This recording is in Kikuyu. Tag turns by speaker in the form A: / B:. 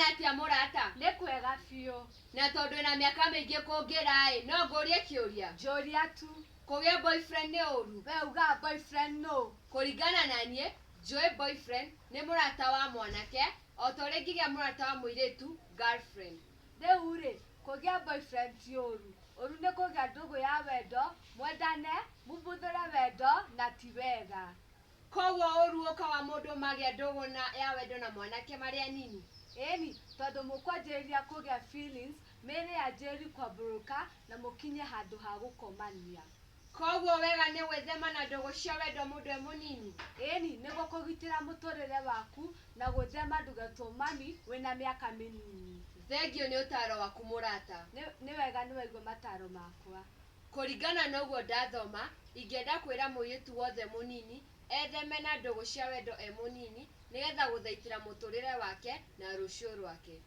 A: Muhana atia murata?
B: Nĩ kwega biũ.
A: Na tondu na miaka mingi kungira no ngurie kiuria.
B: Njũria tu.
A: Kugia boyfriend ni uru.
B: We uga boyfriend no.
A: Kuringana na nie, njui boyfriend ni murata wa mwanake, o ta uria ngigia murata wa muiritu girlfriend.
B: Rĩu rĩ, kugia boyfriend ti ũru. Ũru nĩ kũgĩa ndũgũ ya wendo, mwendane, mũbũthĩre wendo na ti wega.
A: Koguo uru ukawa mundu magia ndugu ya wendo na mwanake mari anini.
B: Ĩni, tondũ mũkwanjĩrĩria kũgĩa feelings, mĩĩrĩ yanjĩrĩrie kwambũrũka na mũkinye handũ ha gũkomania.
A: Koguo wega ni gwĩthema na ndugu cia wendo mundu e munini.
B: Ĩni, nĩguo kũgitĩra mũtũrĩre waku na gwĩthema ndugatũmani wĩna mĩaka mĩnini.
A: Thengio ni utaro waku murata.
B: Nĩ wega nĩ waigua mataro makwa.
A: Kuringana na uguo ndathoma, ingĩenda kwĩra mũirĩtu wothe munini etheme na ndugu cia wendo e munini nigetha gũthaitĩra mũtũrĩre wake na rũciũ rwake.